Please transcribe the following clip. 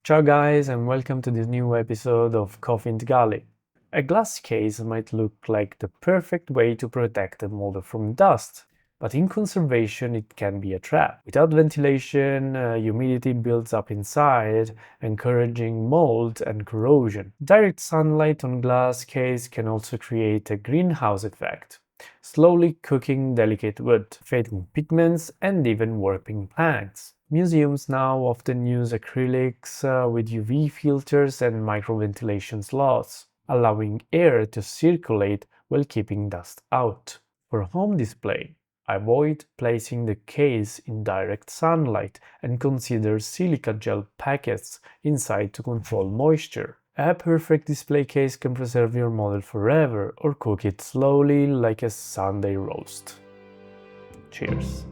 Ciao guys and welcome to this new episode of Coffee and Galley. A glass case might look like the perfect way to protect a molder from dust, but in conservation it can be a trap. Without ventilation, humidity builds up inside, encouraging mold and corrosion. Direct sunlight on glass case can also create a greenhouse effect, slowly cooking delicate wood, fading pigments and even warping plants. Museums now often use acrylics with UV filters and microventilation slots, allowing air to circulate while keeping dust out. For home display, avoid placing the case in direct sunlight and consider silica gel packets inside to control moisture. A perfect display case can preserve your model forever or cook it slowly like a Sunday roast. Cheers!